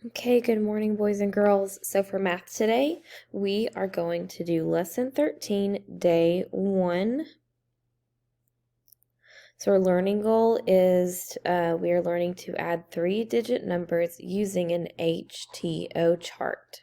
Okay, good morning, boys and girls. So for math today, we are going to do lesson 13, day 1. So our learning goal is we are learning to add 3-digit numbers using an HTO chart.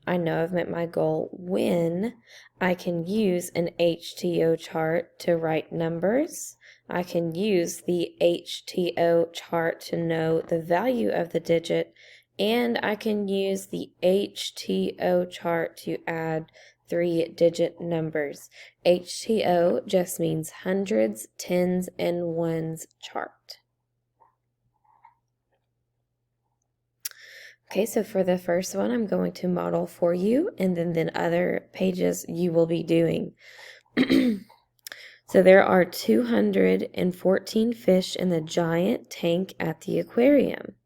I know I've met my goal when I can use an HTO chart to write numbers. I can use the HTO chart to know the value of the digit, and I can use the HTO chart to add 3-digit numbers. HTO just means hundreds, tens, and ones chart. Okay, so for the first one, I'm going to model for you, and then other pages you will be doing. So there are 214 fish in the giant tank at the aquarium.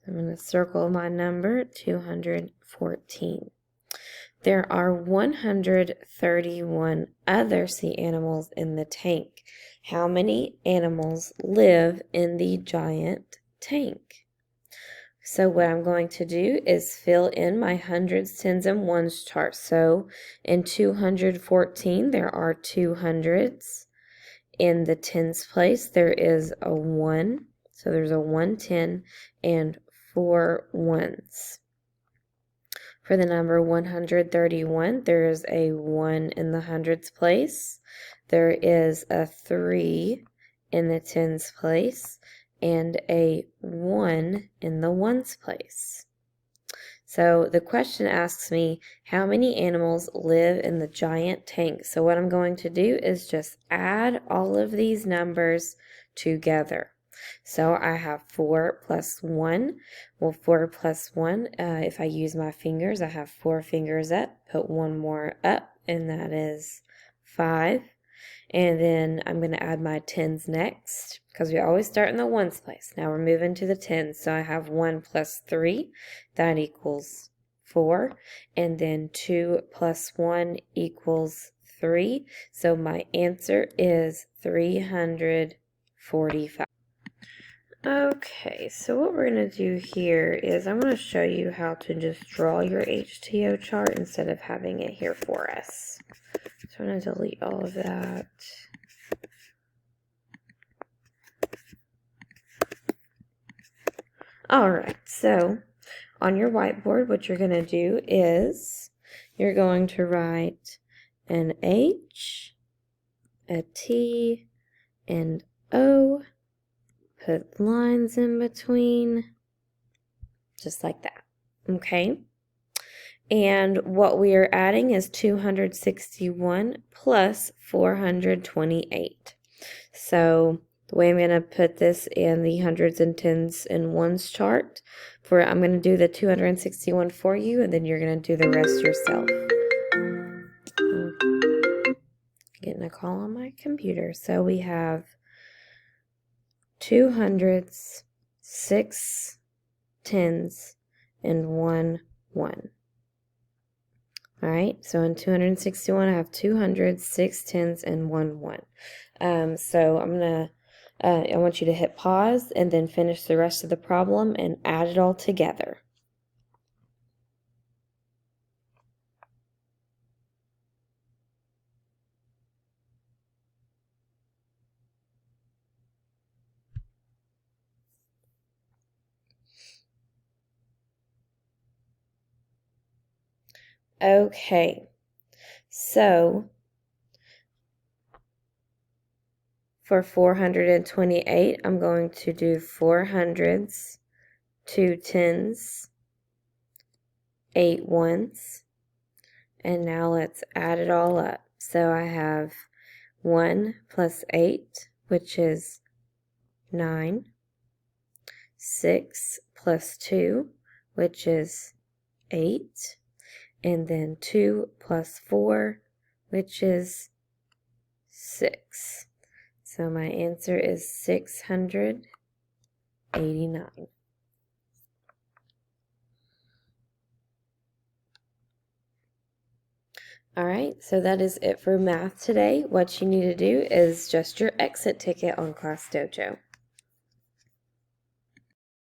I'm going to circle my number, 214. There are 131 other sea animals in the tank. How many animals live in the giant tank? So what I'm going to do is fill in my hundreds, tens, and ones chart. So in 214, there are 2 hundreds. In the tens place, there is a 1. So there's a 110 and 4 ones. For the number 131, there is a 1 in the hundreds place. There is a 3 in the tens place and a 1 in the ones place. So the question asks me, how many animals live in the giant tank? So what I'm going to do is just add all of these numbers together. So I have 4 plus 1. Well, 4 plus 1, if I use my fingers, I have 4 fingers up, put 1 more up, and that is 5. And then I'm going to add my tens next, because we always start in the ones place. Now we're moving to the tens. So I have 1 plus 3, that equals 4. And then 2 plus 1 equals 3. So my answer is 345. Okay, so what we're going to do here is I'm going to show you how to just draw your HTO chart instead of having it here for us. So I'm going to delete all of that. Alright, so on your whiteboard, what you're going to do is you're going to write an H, a T, and O, put lines in between, just like that, okay? And what we are adding is 261 plus 428. So the way I'm going to put this in the hundreds and tens and ones chart, I'm going to do the 261 for you, and then you're going to do the rest yourself. Getting a call on my computer. So we have 2 hundreds, 6 tens, and 1 1. All right, so in 261, I have 2 hundreds, 6 tens, and 1 1. So I want you to hit pause and then finish the rest of the problem and add it all together. Okay, so for 428, I'm going to do 4 hundreds, 2 tens, 8 ones, and now let's add it all up. So I have 1 plus 8, which is 9, 6 plus 2, which is 8, and then 2 plus 4, which is 6. So my answer is 689. All right, so that is it for math today. What you need to do is just your exit ticket on Class Dojo.